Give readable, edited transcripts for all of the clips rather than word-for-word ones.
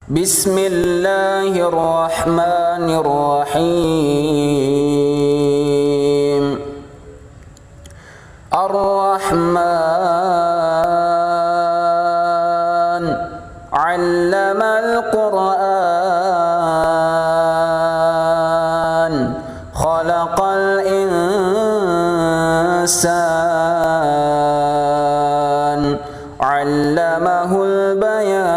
Bismillahirrahmanirrahim. Ar-Rahman 'allamal Qur'an, khalaqal insan, 'allamahul bayan.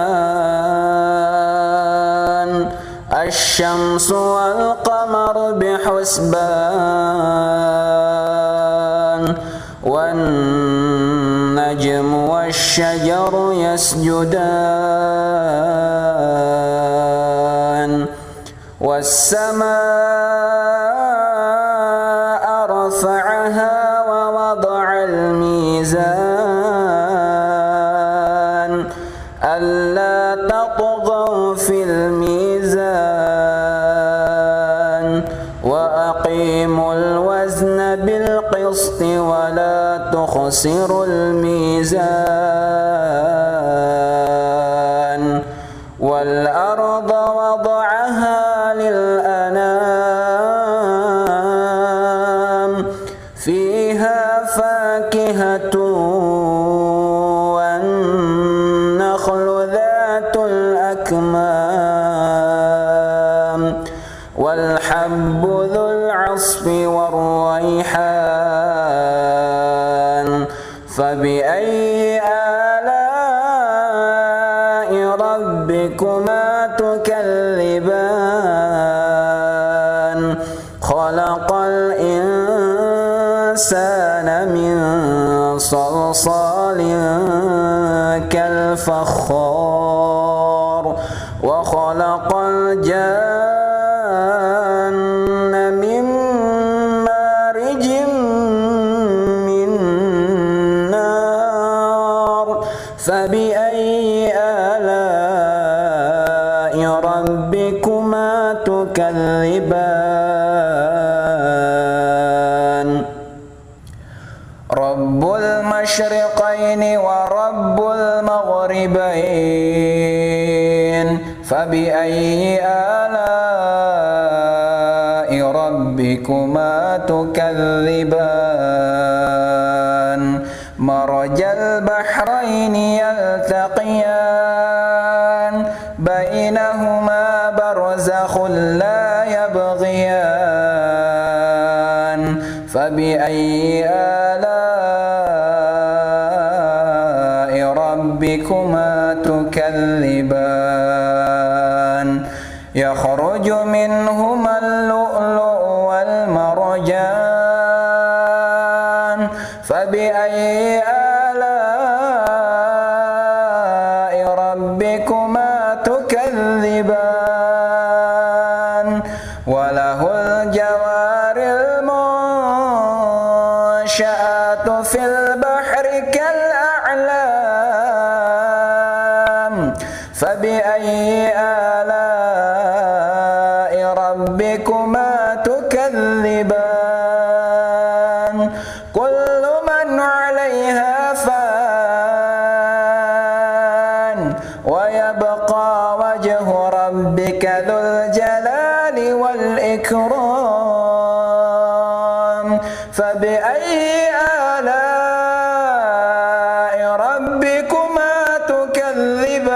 Asy-syamsu wal qamaru bihusban, wan najmu wasy-syajaru yasjudan, was-samaa'a rafa'aha wa wada'al mizan, alla tatghaw fil mizan, wa aqimul wazna bil qisti wa la tukhsirul mizan, wal arda wada'aha lil anam, fiha fakihatun wan nakhlu dhatul akmam, wal habbu dhul 'asfi war rayhan. Fabi'ayyi ala'i rabbikuma tukadziban. Khalaqal insana min salsalin kal fakhar, wa khalaqal janna min marijin min nar. Fabi'ayyi ala'i rabbikuma tukadziban. Rabbul masyriqaini wa rabbul maghribain. Fabi'ayyi ala'i rabbikuma tukadziban. Marajal bahraini yaltaqiyan, bainahuma barzakhun la yabghiyan. Fabi'ayyi ala'i rabbikuma tukadziban. Yakhruju minhuma al-lu'lu'u wal marjan. Fabi'ayyi ala'i rabbikuma tukadziban. Walahul jawaril munsha'atu fil bahri kal a'lam. Fabi'ayyi ala'i rabbikuma tukadziban. Kullu man 'alayha fan, wa yabqa wajhu rabbika dzul jalali wal ikram. Fabi'ayyi ala'i rabbikuma tukadziban.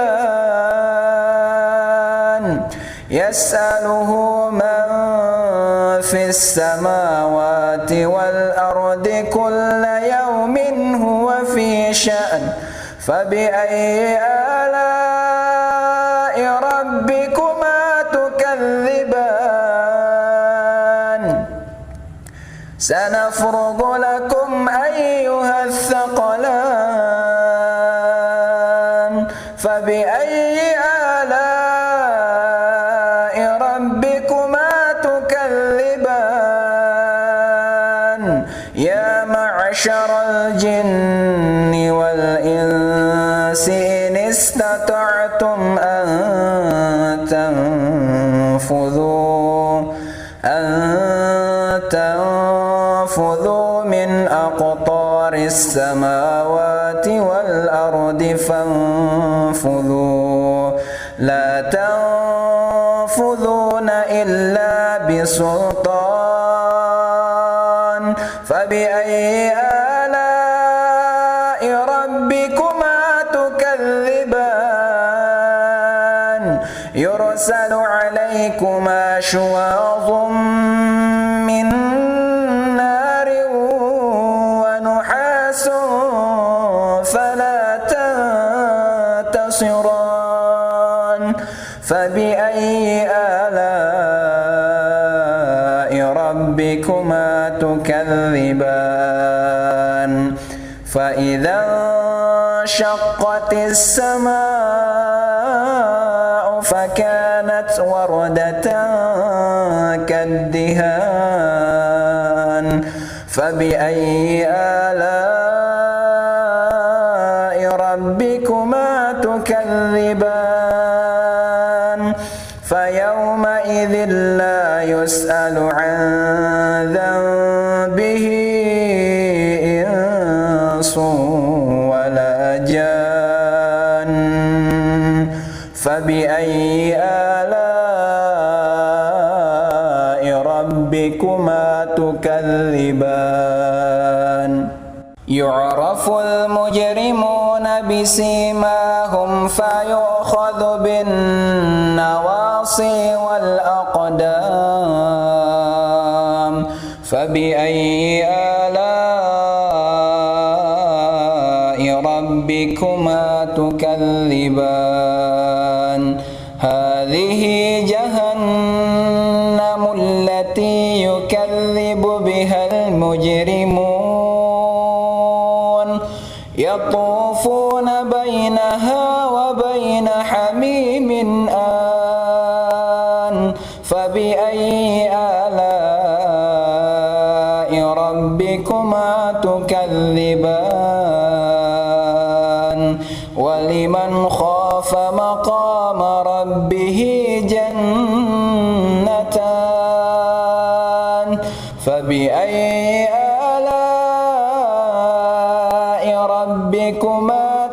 Yas'aluhu man fis samawati wal ardi kulla yawmin huwa fi sha'n. Fabi'ayyi ala'i rabbikuma tukadziban. Sanafrugu lakum ayyuhas thaqalan. Fabi'ayyi ala'i rabbikuma tukadziban. Ya ma'syaral jinni wal insi in istata'tum an tanfudhu min aqtaris samawati wal ardi fanfudhu لا تنفذون إلا بسلطان فبأي آلاء ربكما تكذبان يرسل عليكما شواظ من نار ونحاس فلا تنتصران فبأي آلاء ربكما تكذبان فإذا انشقت السماء فكانت وردة كالدهان فبأي آلاء ربكما تكذبان فيومئذ لا يسأل عن ذنبه إنس ولا جان فبأي آلاء ربكما تكذبان يعرف المجرمون بسيماهم فيؤخذ بالنواصي والأقدام فبأي آلاء ربكما تكذبان هذه جهنم التي يكذب بها المجرمون يطوفون بينها وبين حميم آن فبأي آلاء ربكما تكذبان ولمن خاف مقام ربه جنتان فبأي آلاء ربكما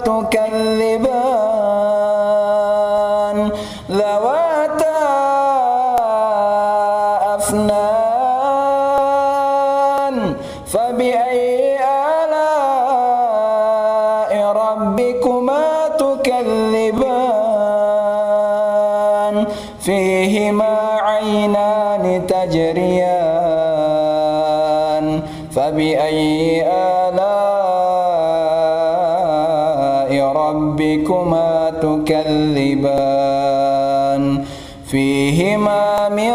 تكذبان ذواتا أفنان فبأي آلاء ربكما تكذبان فيهما عينان تجريان فبأي آلاء ربكما تكذبان فيهما من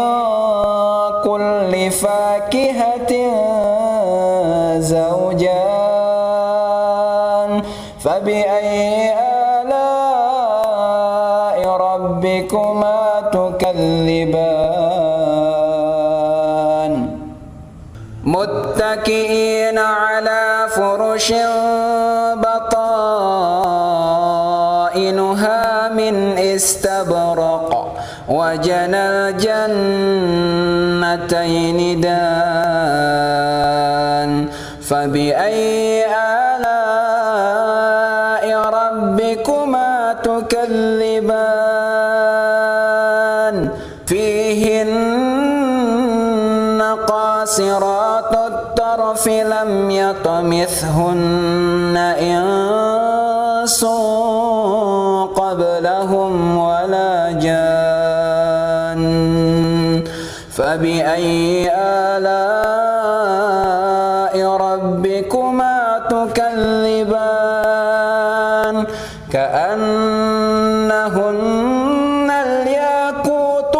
كل فاكهة زوجان فبأي آلاء ربكما تكذبان متكئين على فرش بطائنها من استبرق وجنى الجنتين دان فبأي آلاء ربكما تكذبان فيهن قاصرات الطرف لم يطمثهن إنس قبلهم ولا جان فبأي آلاء ربكما تكذبان كأنهن الياقوت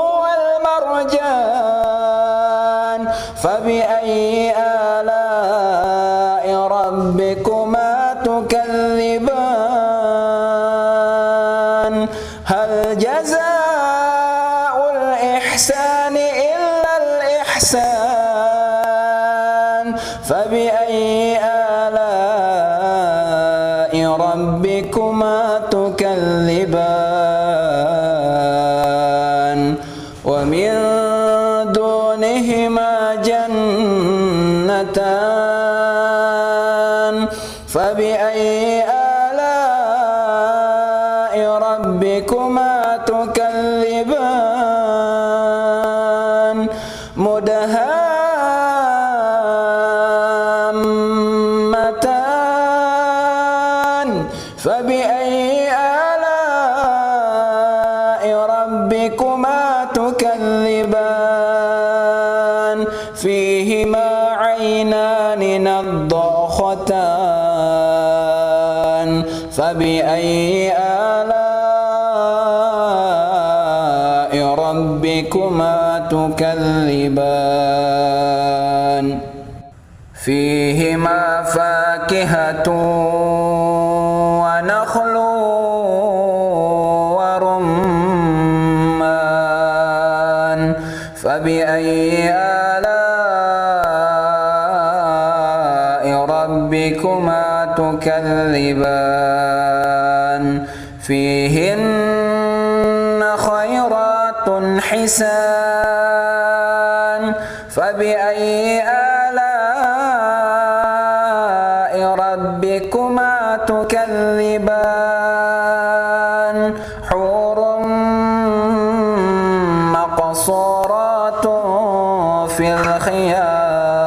والمرجان فبأي آلاء ربكما تكذبان هل جزاء الإحسان إلا الإحسان فبأي آلاء ربكما تكذبان ومن دونهما جنتان فبأي آلاء ربكما تكذبان فبأي آلاء ربكما تكذبان فيهما عينان نضاختان فبأي آلاء ربكما تكذبان فيهما فاكهة ونخل ورمان فبأي آلاء ربكما تكذبان فيهن خيرات حسان فبأي آلاء ربكما تكذبان حور مقصورات في الخيام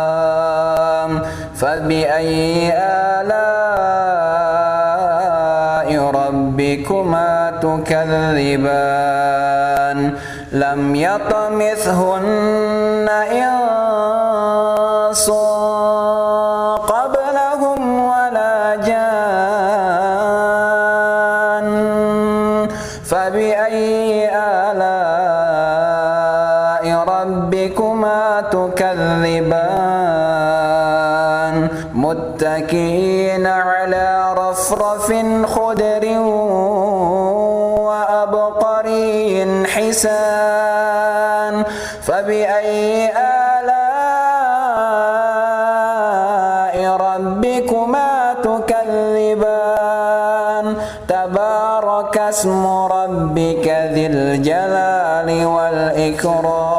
فبأي آلاء ربكما تكذبان لم يطمثهن إنس قبلهم ولا جان فبأي آلاء ربكما تكذبان متكئين على رفرف خضر وأبقري حسان فبأي آلاء ربكما تكذبان تبارك اسم ربك ذي الجلال والإكرام.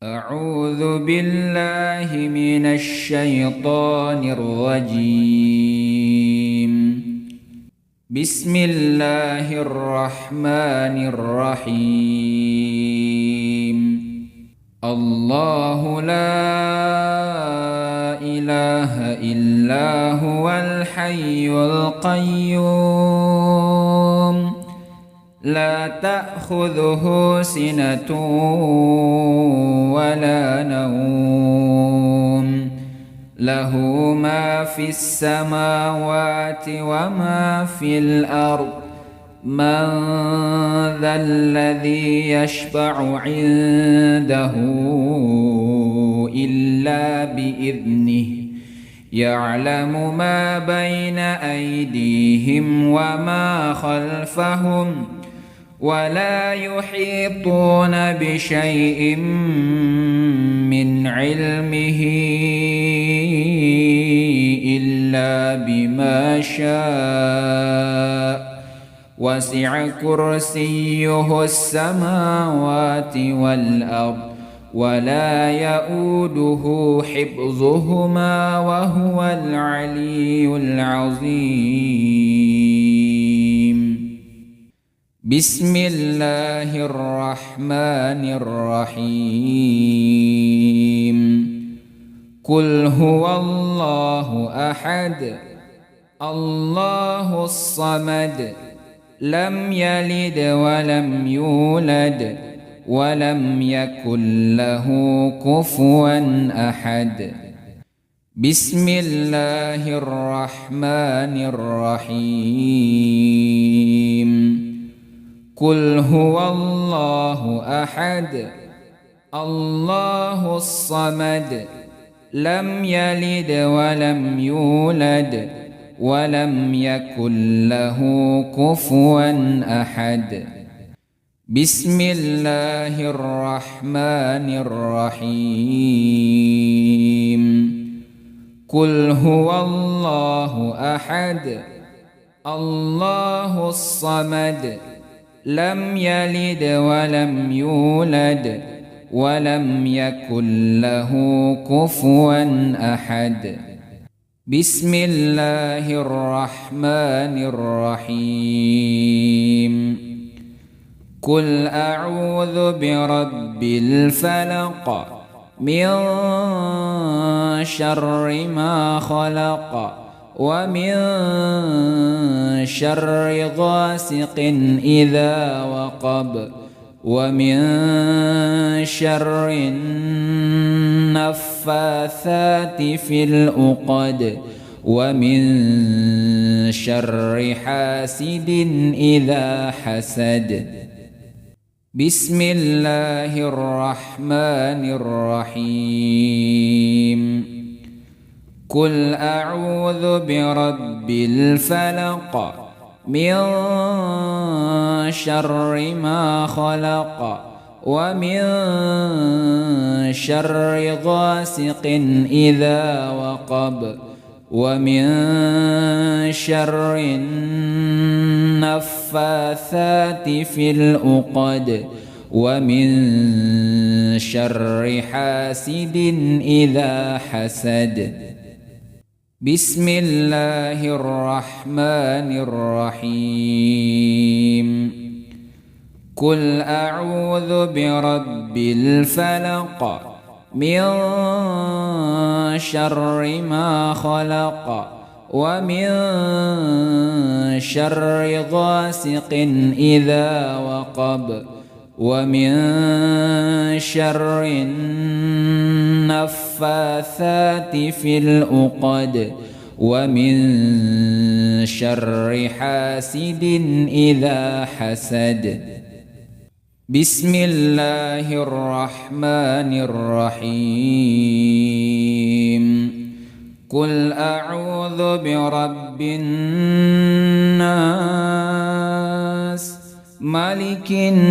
أعوذ بالله من الشيطان الرجيم. بسم الله الرحمن الرحيم. الله لا إله إلا هو الحي القيوم لا تأخذه سنة ولا نوم له ما في السماوات وما في الأرض من ذا الذي يشفع عنده إلا بإذنه يعلم ما بين أيديهم وما خلفهم ولا يحيطون بشيء من علمه إلا بما شاء وسع كرسيه السماوات والأرض ولا يؤوده حفظهما وهو العلي العظيم. بسم الله الرحمن الرحيم. قل هو الله أحد الله الصمد لم يلد ولم يولد ولم يكن له كفوا أحد. بسم الله الرحمن الرحيم. قل هو الله أحد الله الصمد لم يلد ولم يولد ولم يكن له كفوا أحد. بسم الله الرحمن الرحيم. قل هو الله أحد الله الصمد لم يلد ولم يولد ولم يكن له كفوا أحد. بسم الله الرحمن الرحيم. قل أعوذ برب الفلق من شر ما خلق ومن شر غاسق إذا وقب ومن شر النفاثات في العقد ومن شر حاسد إذا حسد. بسم الله الرحمن الرحيم. قل أعوذ برب الفلق من شر ما خلق ومن شر غاسق إذا وقب ومن شر النفاثات في العقد ومن شر حاسد إذا حسد. بسم الله الرحمن الرحيم. قل أعوذ برب الفلق من شر ما خلق ومن شر غاسق إذا وقب ومن شر النفاثات في العقد ومن شر حاسد إذا حسد. بسم الله الرحمن الرحيم. قل أعوذ برب الناس ملك الناس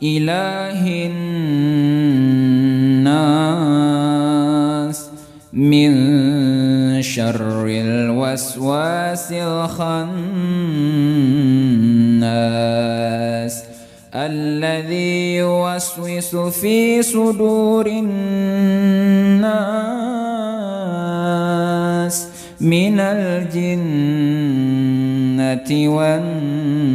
إله الناس من شر الوسواس الخناس الذي يوسوس في صدور الناس من الجنة والناس.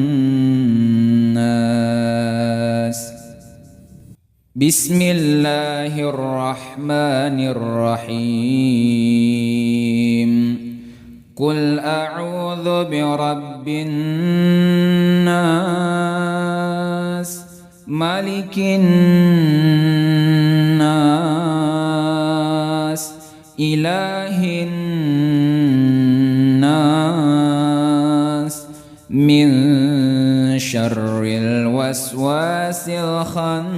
بسم الله الرحمن الرحيم. قل أعوذ برب الناس ملك الناس إله الناس من شر الوسواس الخناس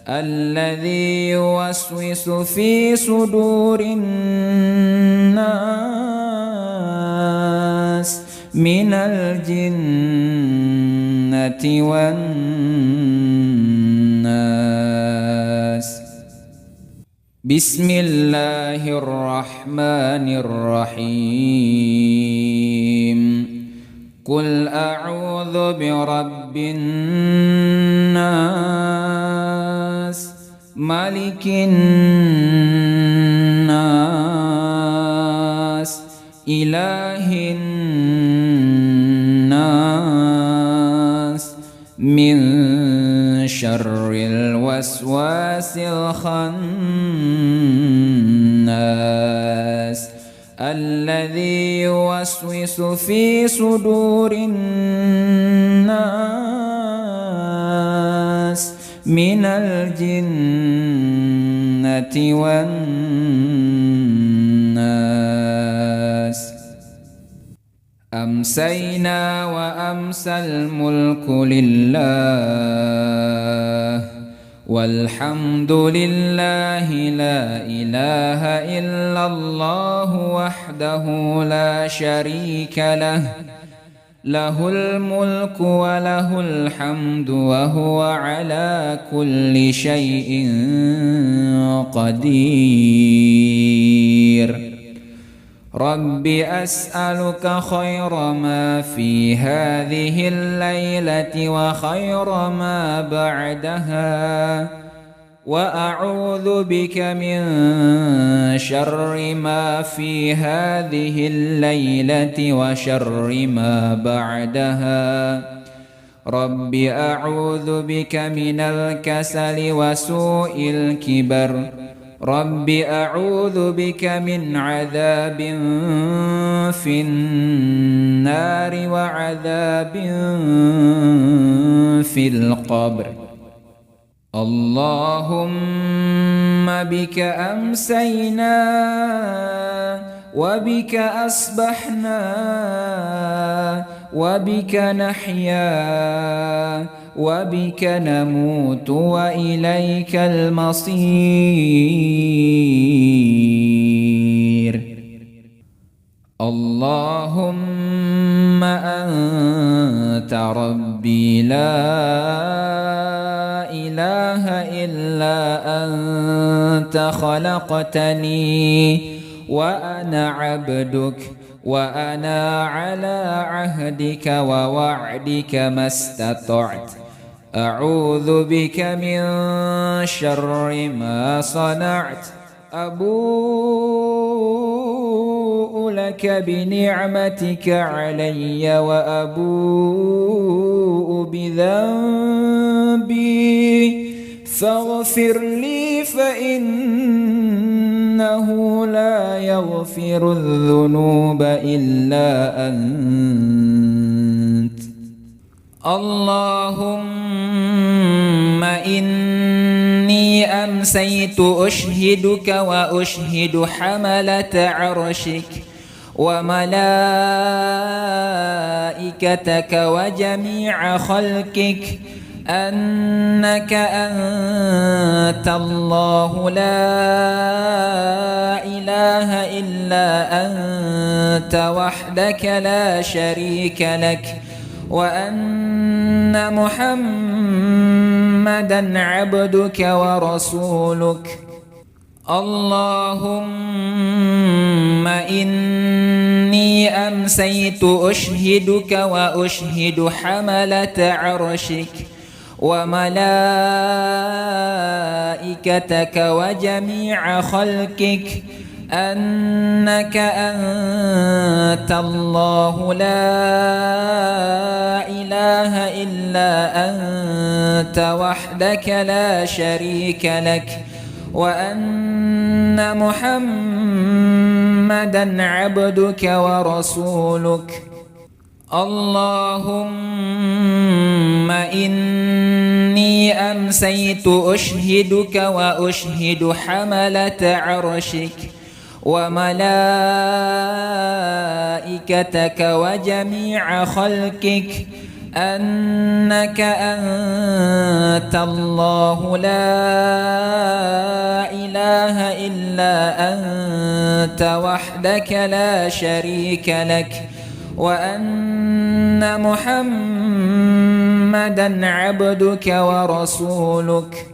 الذي يوسوس في صدور الناس من الجنة والناس. بسم الله الرحمن الرحيم. قل أعوذ برب الناس ملك الناس إله الناس من شر الوسواس الخناس الذي يوسوس في صدور الناس من الجنة والناس. أمسينا وأمسى الملك لله والحمد لله لا إله إلا الله وحده لا شريك له له الملك وله الحمد وهو على كل شيء قدير. رب أسألك خير ما في هذه الليلة وخير ما بعدها وأعوذ بك من شر ما في هذه الليلة وشر ما بعدها. رب أعوذ بك من الكسل وسوء الكبر رب أعوذ بك من عذاب في النار وعذاب في القبر اللهم بك أمسينا وبك أصبحنا وبك نحيا وبك نموت وإليك المصير اللهم أنت ربي لا إله إلا أنت خلقتني وأنا عبدك وأنا على عهدك ووعدك ما استطعت أعوذ بك من شر ما صنعت أبوء لك بنعمتك علي وأبوء بذنبي فاغفر لي فإنه لا يغفر الذنوب إلا أنت اللهم إني أمسيت أشهدك وأشهد حملة عرشك وملائكتك وجميع خلقك أنك أنت الله لا إله إلا أنت وحدك لا شريك لك وأن محمدًا عبدك ورسولك اللهم إني أمسيت أشهدك وأشهد حملة عرشك وملائكتك وجميع خلقك أنك أنت الله لا إله إلا أنت وحدك لا شريك لك وأن محمدًا عبدك ورسولك اللهم إني أمسيت أشهدك وأشهد حملة عرشك وملائكتك وجميع خلقك أنك أنت الله لا إله إلا أنت وحدك لا شريك لك وأن محمدًا عبدك ورسولك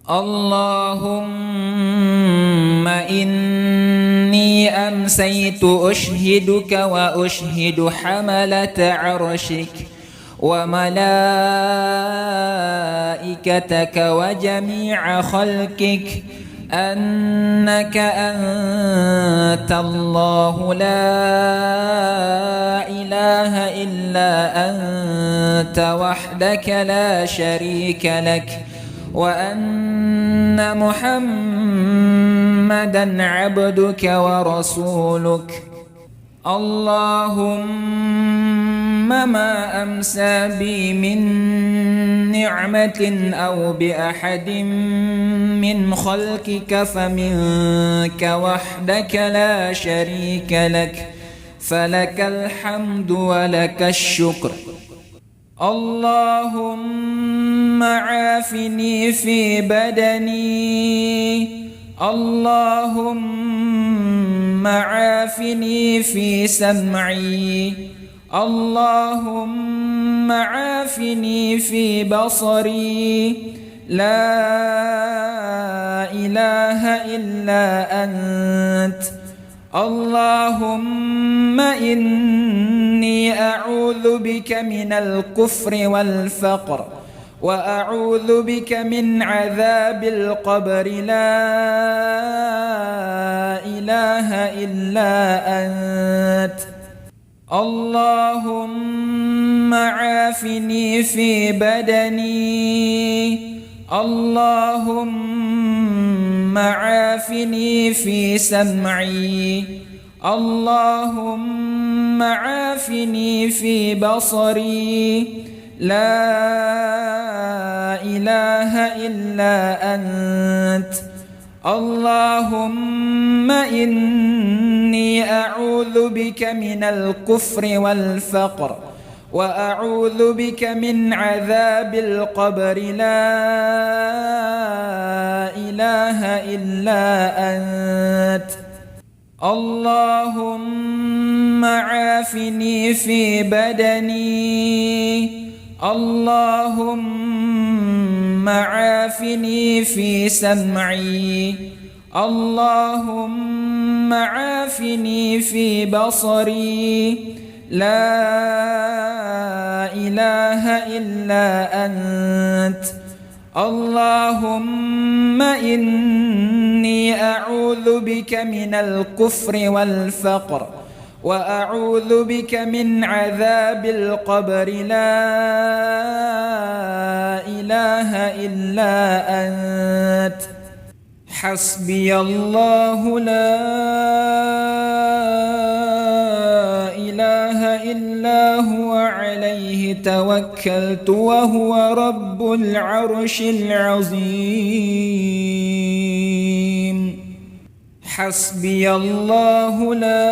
اللهم إني أمسيت أشهدك وأشهد حملة عرشك وملائكتك وجميع خلقك أنك أنت الله لا إله إلا أنت وحدك لا شريك لك وأن محمدًا عبدك ورسولك اللهم ما أمسى بي من نعمة أو بأحد من خلقك فمنك وحدك لا شريك لك فلك الحمد ولك الشكر اللهم عافني في بدني اللهم عافني في سمعي اللهم عافني في بصري لا إله إلا أنت اللهم إني أعوذ بك من الكفر والفقر وأعوذ بك من عذاب القبر لا إله إلا أنت اللهم عافني في بدني، اللهم عافني في سمعي، اللهم عافني في بصري. لا إله إلا أنت. اللهم إني أعوذ بك من الكفر والفقر، وأعوذ بك من عذاب القبر. لا إله إلا أنت. اللهم عافني في بدني، اللهم عافني في سمعي، اللهم عافني في بصري. لا إله إلا أنت. اللهم إني أعوذ بك من الكفر والفقر، وأعوذ بك من عذاب القبر. لا إله إلا أنت. حسبي الله لا إله إلا هو عليه توكلت وهو رب العرش العظيم. حسبي الله لا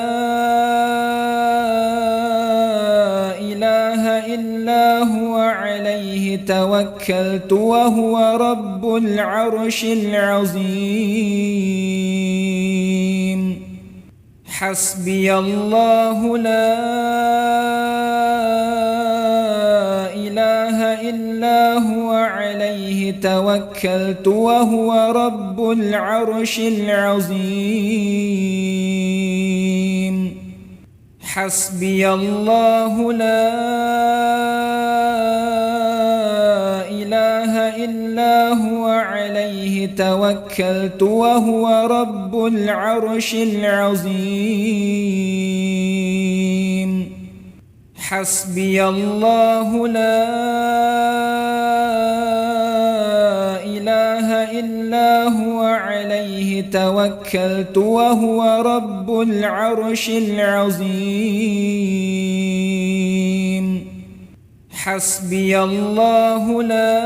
إله إلا هو عليه توكلت وهو رب العرش العظيم. حسبي الله لا إله إلا هو عليه توكلت وهو رب العرش العظيم. حسبي الله لا إله إلا هو عليه توكلت وهو رب العرش العظيم. حسبي الله لا إله إلا هو عليه توكلت وهو رب العرش العظيم. حسبي الله لا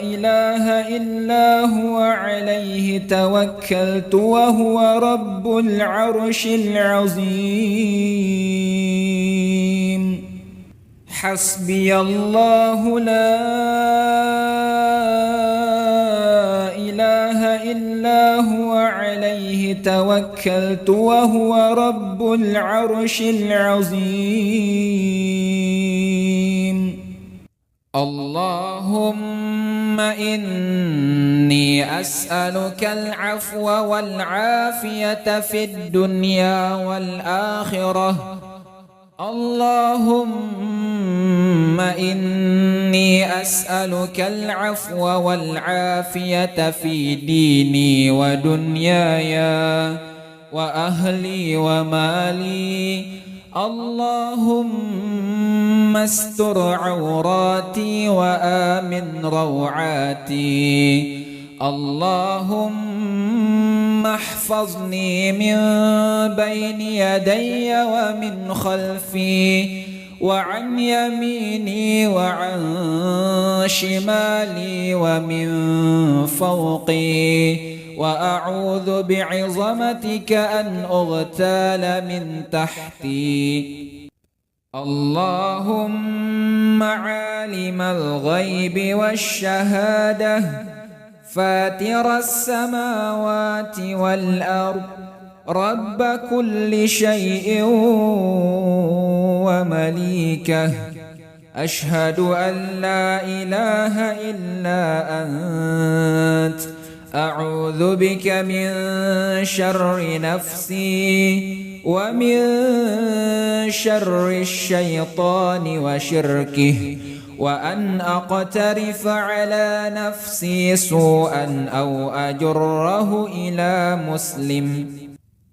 إله إلا هو عليه توكلت وهو رب العرش العظيم. حسبي الله لا إله إلا هو عليه توكلت وهو رب العرش العظيم. اللهم إني أسألك العفو والعافية في الدنيا والآخرة. اللهم إني أسألك العفو والعافية في ديني ودنياي وأهلي ومالي. اللهم استر عوراتي وآمن روعاتي. اللهم احفظني من بين يدي ومن خلفي وعن يميني وعن شمالي ومن فوقي، وأعوذ بعظمتك أن أغتال من تحتي. اللهم عالم الغيب والشهادة، فاتر السماوات والأرض، رب كل شيء ومليكه، أشهد أن لا إله إلا أنت، أعوذ بك من شر نفسي ومن شر الشيطان وشركه، وأن أقترف على نفسي سوءا أو أجره إلى مسلم.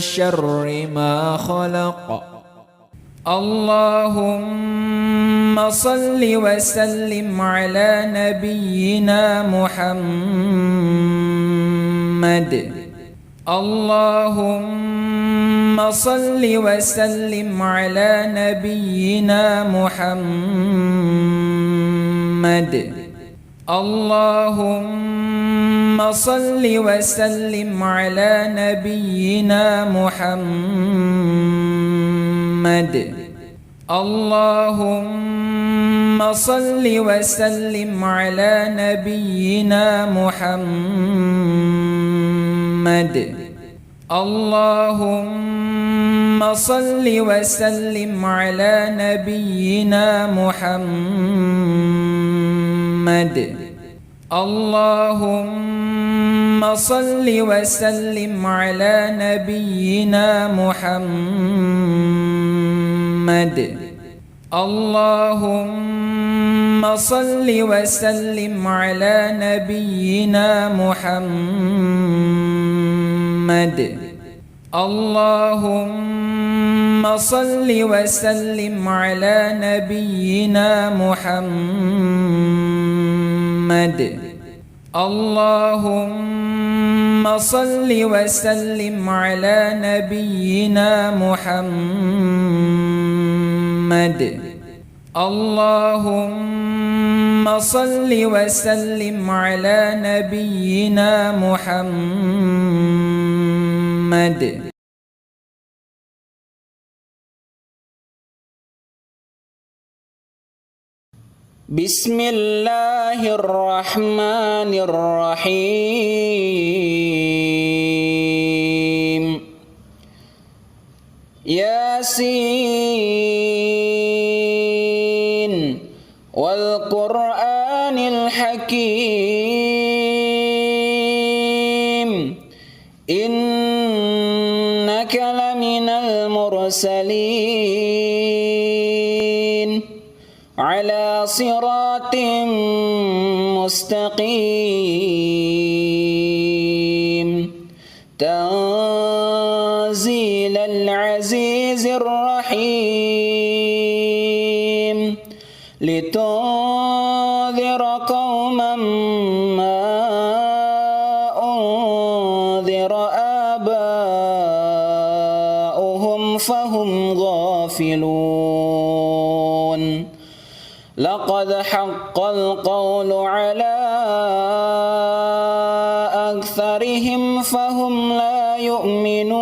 شر ما خلق. اللهم صل وسلم على نبينا محمد. اللهم صل وسلم على نبينا محمد. اللهم صل وسلم على نبينا محمد. اللهم صل وسلم على نبينا محمد. اللهم صل وسلم على نبينا محمد. اللهم صل وسلم على نبينا محمد. اللهم صل وسلم على نبينا محمد. اللهم صل وسلم على نبينا محمد. اللهم صل وسلم على نبينا محمد. اللهم صل وسلم على نبينا محمد. بسم الله الرحمن الرحيم. ياسين والقرآن الحكيم إنك لمن المرسلين على صراط مستقيم تنزيل العزيز الرحيم لتنذر قوما ما أنذر آباؤهم فهم غافلون. لقد حق القول على أكثرهم فهم لا يؤمنون.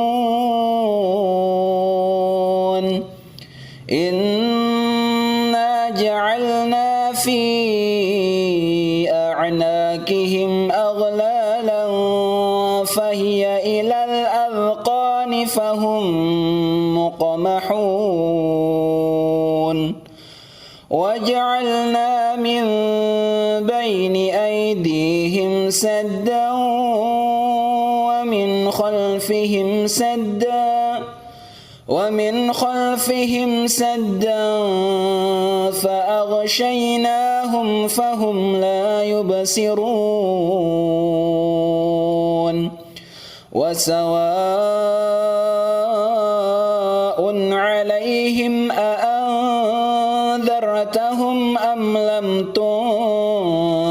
إنا جعلنا في أعناقهم أغلالا فهي إلى الأذقان فهم مقمحون. وجعلنا من بين أيديهم سدا ومن خلفهم سدا فأغشيناهم فهم لا يبصرون. وسواء عليهم أأنذرتهم أم لم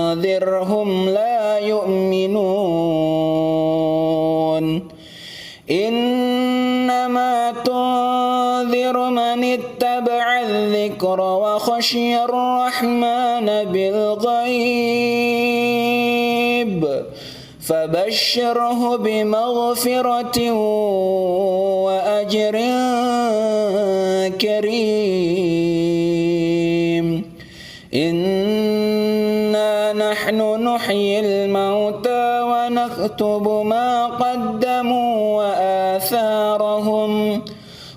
تنذرهم لا يؤمنون. إنما تنذر من اتبع الذكر وخشي الرحمن بالغيب فبشره بمغفرة وأجر كريم. إنا نحن نحيي الموتى ونكتب ما قدموا وآثارهم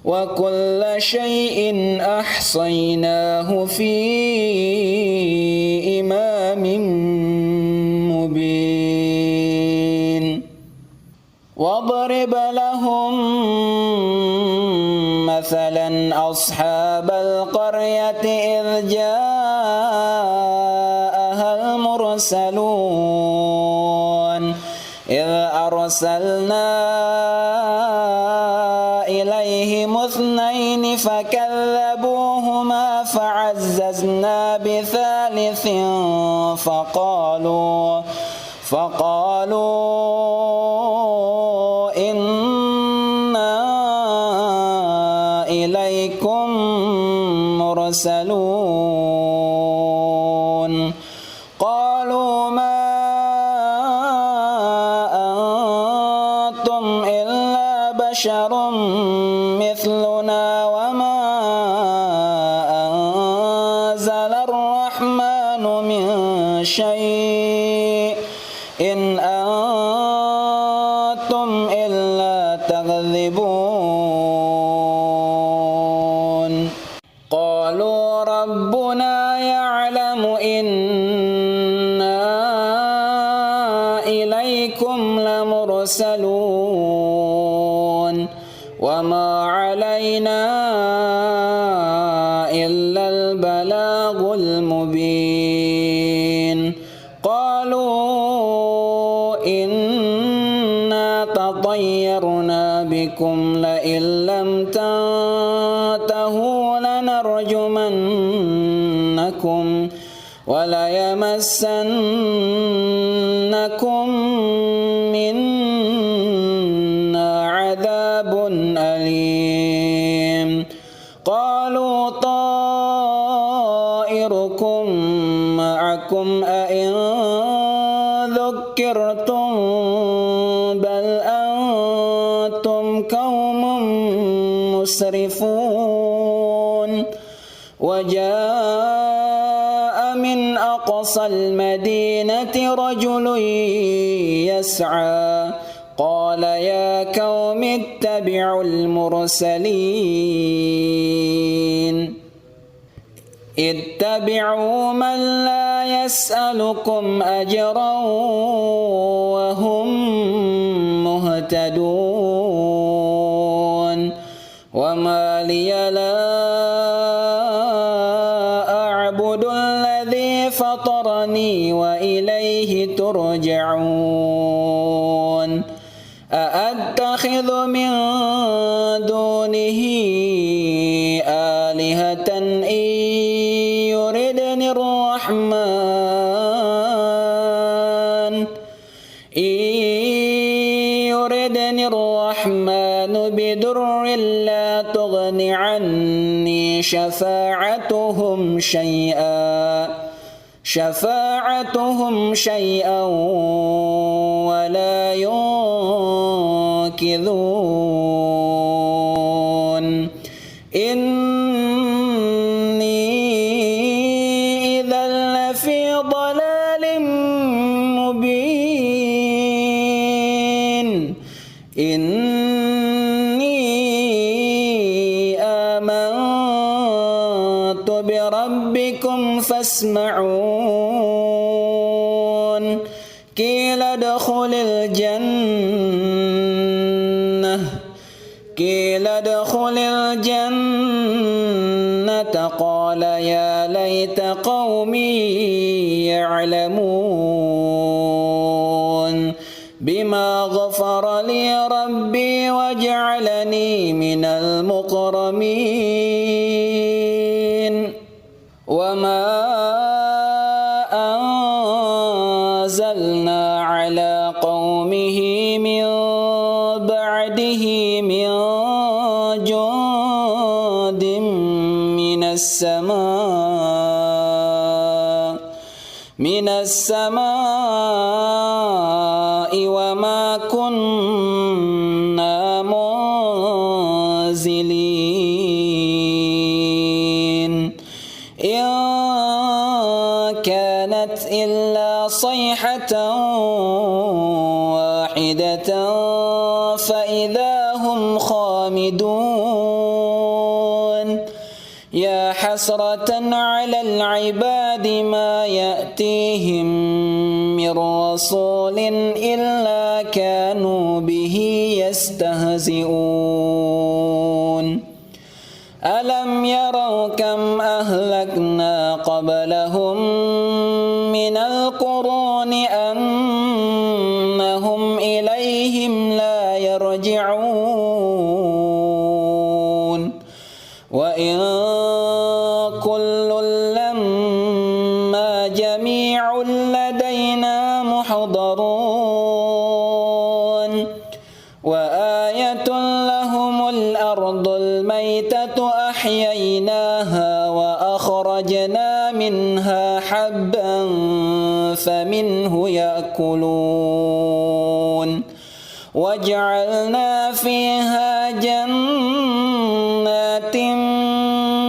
وكل شيء أحصيناه في إمام مبين. واضرب لهم مثلا أصحاب القرية إذ جاءها المرسلون إذ أرسلنا اثنين فكذبوهما فعززنا بثالث فقالوا إنا إليكم مرسلون قالوا ما أنتم إلا بشر مثلنا وما أنزل الرحمن من شيء إن أنتم إلا تكذبون قالوا ربنا يعلم إنا إليكم لمرسلون وما علينا إلا البلاغ المبين قالوا إنا تطيرنا بكم لئن لم تنتهوا لنرجمنكم وليمسنكم منا عذاب أليم قالوا طائركم معكم أئن ذكرتم بل أنتم قوم مسرفون وجاء من أقصى المدينة رجل يسعى قال يا قوم اتبعوا المرسلين اتبعوا من لا يسألكم أجرا وهم مهتدون وما لي لا أعبد الذي فطرني وإليه ترجعون أأتخذ من دونه آلهة إن يردني الرحمن بضر لا تغن عني شفاعتهم شيئا ولا ينقذون إني إذا لفي ضلال مبين إني آمنت بربكم فاسمعون قيل ادخل الجنة قال يا ليت قومي يعلمون بما غفر لي ربي وجعلني من المكرمين وما أنزلنا على قومه من بعده من جند من السماء وما كنا منزلين إن كانت إلا صيحة واحدة فإذا هم خامدون يا حسرة على العباد ما يأتيهم من رسول إلا كانوا به يستهزئون ألم يروا كم أهلكنا قبلهم من القرون أنهم إليهم لا يرجعون وإن كل لما جميع لدينا محضرون وآية لهم الأرض الميتة أحييناها وأخرجنا منها حبا فمنه يأكلون وجعلنا فيها جنات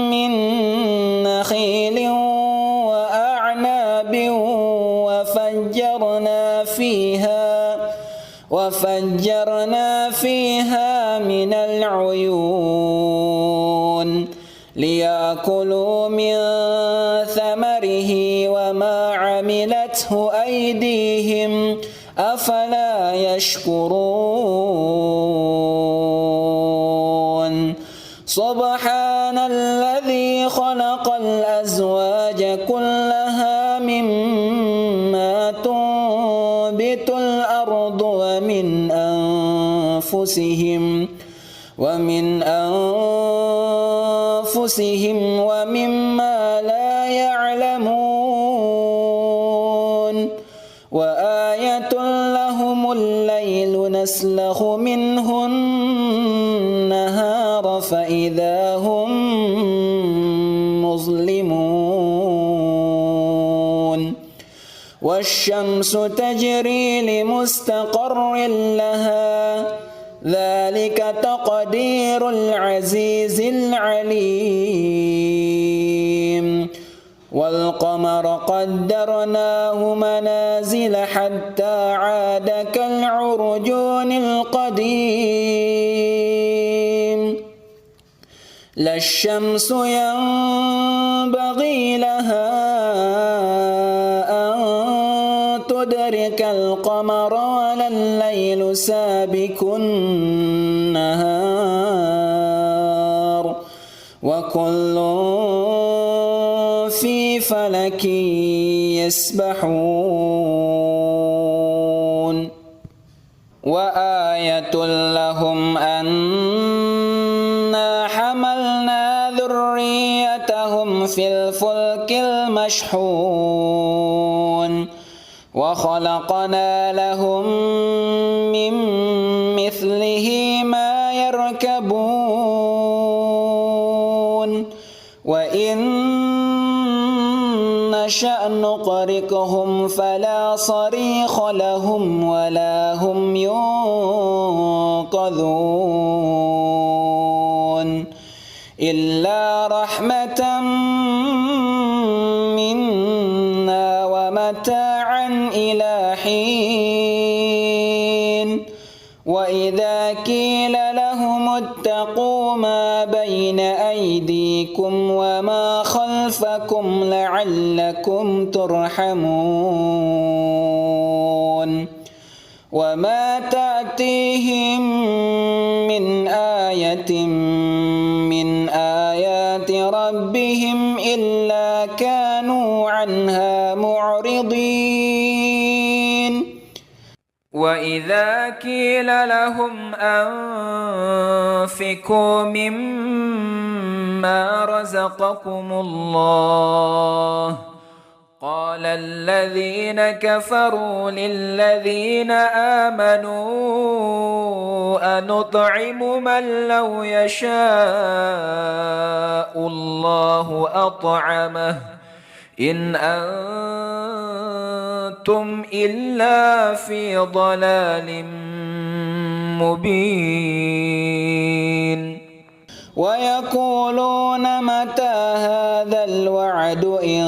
من نخيل وأعناب وفجرنا فيها من العيون ليأكلوا من ثمره وما عملته أيديهم أفلا يشكرون سبحان الذي خلق الأزواج كلها مما تنبت الأرض ومن أنفسهم ومما لا يعلمون وآية لهم الليل نسلخ منه النهار فإذا هم مظلمون والشمس تجري لمستقر لها ذلك تقدير العزيز العليم والقمر قدرناه منازل حتى عاد كالعرجون القديم لا الشمس ينبغي لها أن تدرك القمر ولا الليل سابق النهار وكل في فلك يسبحون وآية لهم أنا حملنا ذريتهم في الفلك المشحون وخلقنا لهم من مثله ما يركبون وإن نشأ نغرقهم فلا صريخ لهم ولا هم ينقذون إلا رحمة منا ومتاعا إلى حين وإذا قيل لهم اتقوا ما بين أيديكم وما خلفكم لعلكم ترحمون وما تأتيهم من آية من آيات ربهم إلا كانوا عنها معرضين وإذا قيل لهم أنفقوا مما رزقكم الله قال الذين كفروا للذين آمنوا أنطعم من لو يشاء الله أطعمه إن أنتم إلا في ضلال مبين ويقولون متى هذا الوعد إن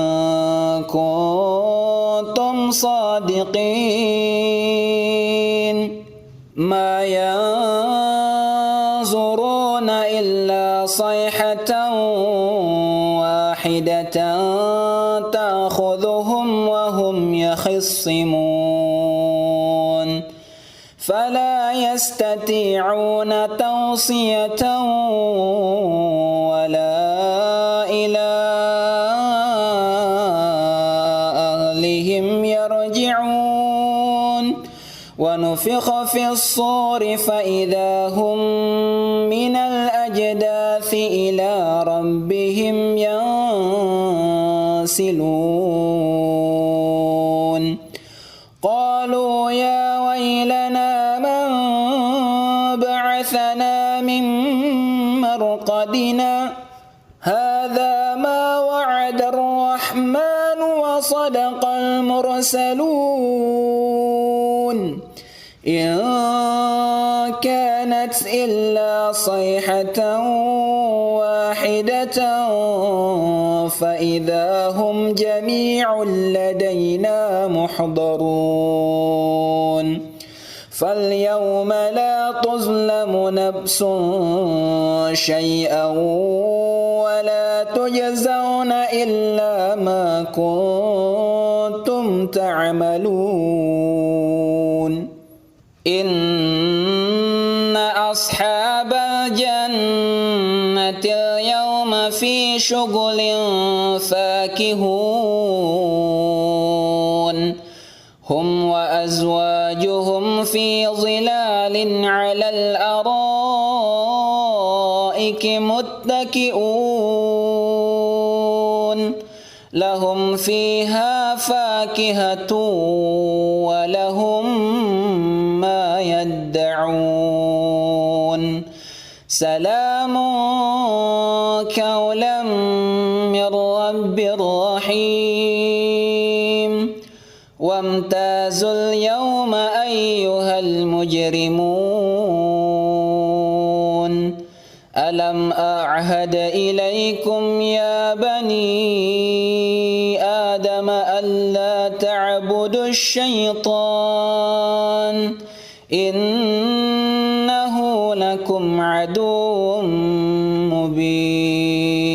كنتم صادقين ما ينظرون إلا صيحة واحدة تأخذهم وهم يخصمون فلا يستطيعون توصية ولا إلى أهلهم يرجعون ونفخ في الصور فإذا هم من الأجداث إلى بعثنا من مرقدنا هذا ما وعد الرحمن وصدق المرسلون إن كانت إلا صيحة واحدة فإذا هم جميع لدينا محضرون فاليوم لا تظلم نفس شيئا ولا تجزون إلا ما كنتم تعملون إن أصحاب الجنة اليوم في شغل فاكهون هم وأزواجهم في ظلال على الأرائك متكئون لهم فيها فاكهة ولهم ما يدعون سلام قولا من رب رحيم وامتازوا اليوم أيها المجرمون ألم أعهد إليكم يا بني آدم ألا تعبدوا الشيطان إنه لكم عدو مبين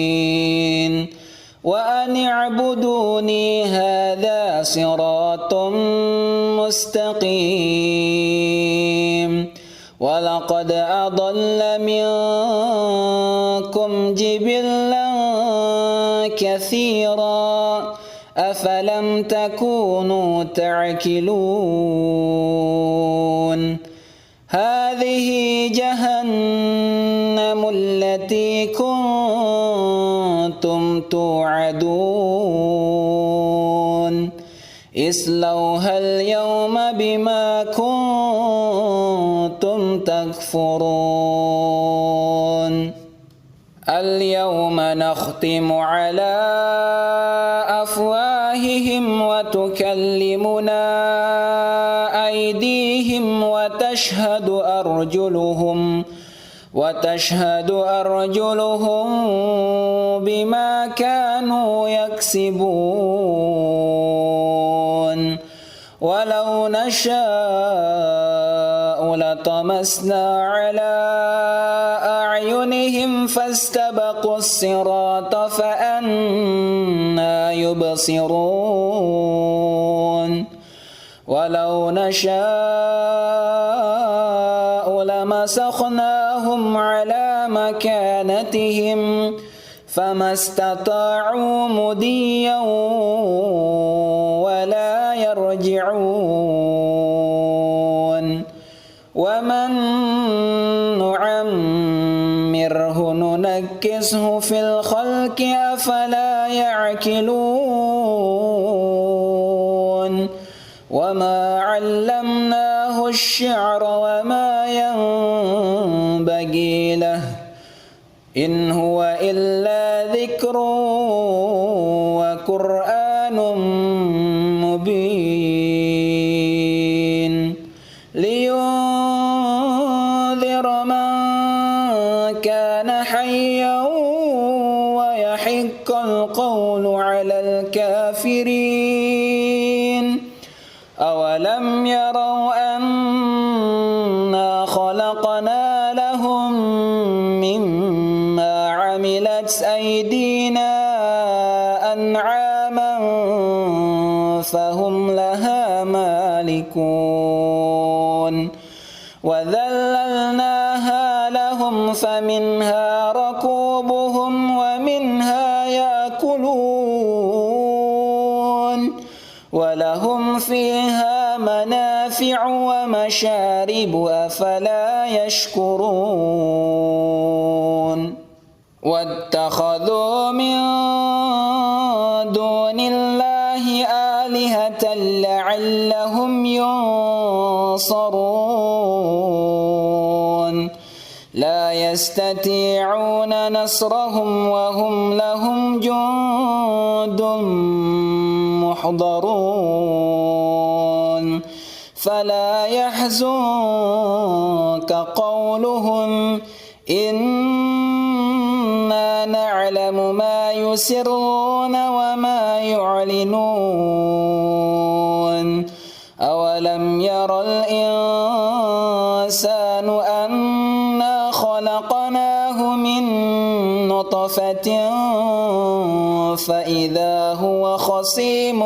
وأن اعبدوني هذا صراط مستقيم ولقد أضل منكم جبلا كثيرا أفلم تكونوا تعقلون هذه جهنم التي كنتم توعدون اصلوها اليوم بما كنتم تكفرون اليوم نختم على أفواههم وتكلمنا أيديهم وتشهد أرجلهم بما كانوا يكسبون ولو نشاء لطمسنا على أعينهم فاستبقوا الصراط فأنى يبصرون ولو نشاء لمسخناهم على مكانتهم فما استطاعوا مضيا ولا يرجعون ومن نعمره ننكسه في الخلق أفلا يعقلون وما علمناه الشعر وما ينبغي له إن هو إلا ذكر وقرآن مبين لينذر من كان حيا ويحق القول على الكافرين أولم يروا أنا خلقنا لهم مما عملت أيدينا أنعاما فهم لها مالكون وذللناها لهم فمنها ركوبهم ومنها يأكلون ولهم فيها منافع ومشارب أفلا يشكرون واتخذوا من دون الله آلهة لعلهم ينصرون لا يستطيعون نصرهم وهم لهم جند محضرون فلا يحزنك قولهم إنا نعلم ما يسرون وما يعلنون أولم ير الإنسان أنا خلقناه من نطفة فإذا هو خصيم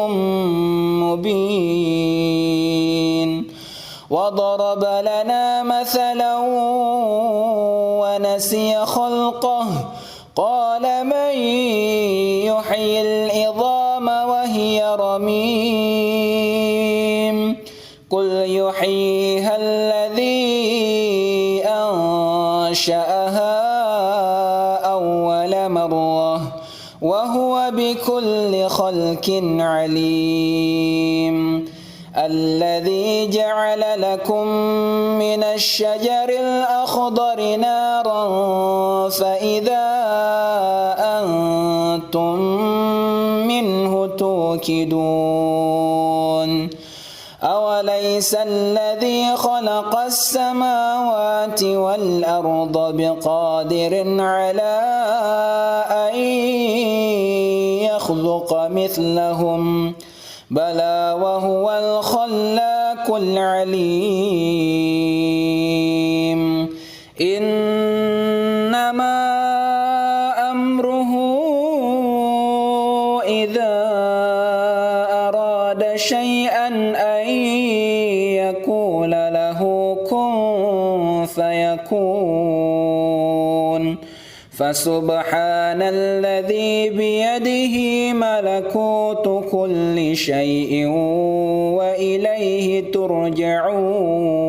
مبين وضرب لنا مثلا ونسي خلقه قال من يحيي العظام وهي رميم قل يحييها الذي أنشأها أول مرة وهو بكل خلق عليم الذي جعل لكم من الشجر الأخضر نارا فإذا أنتم منه توقدون أوليس الذي خلق السماوات والأرض بقادر على أن يخلق مثلهم بلى وهو الخلاق العليم إنما أمره إذا أراد شيئا أن يقول له كن فيكون فسبحان الذي بيده ملكوت كل شيء وإليه ترجعون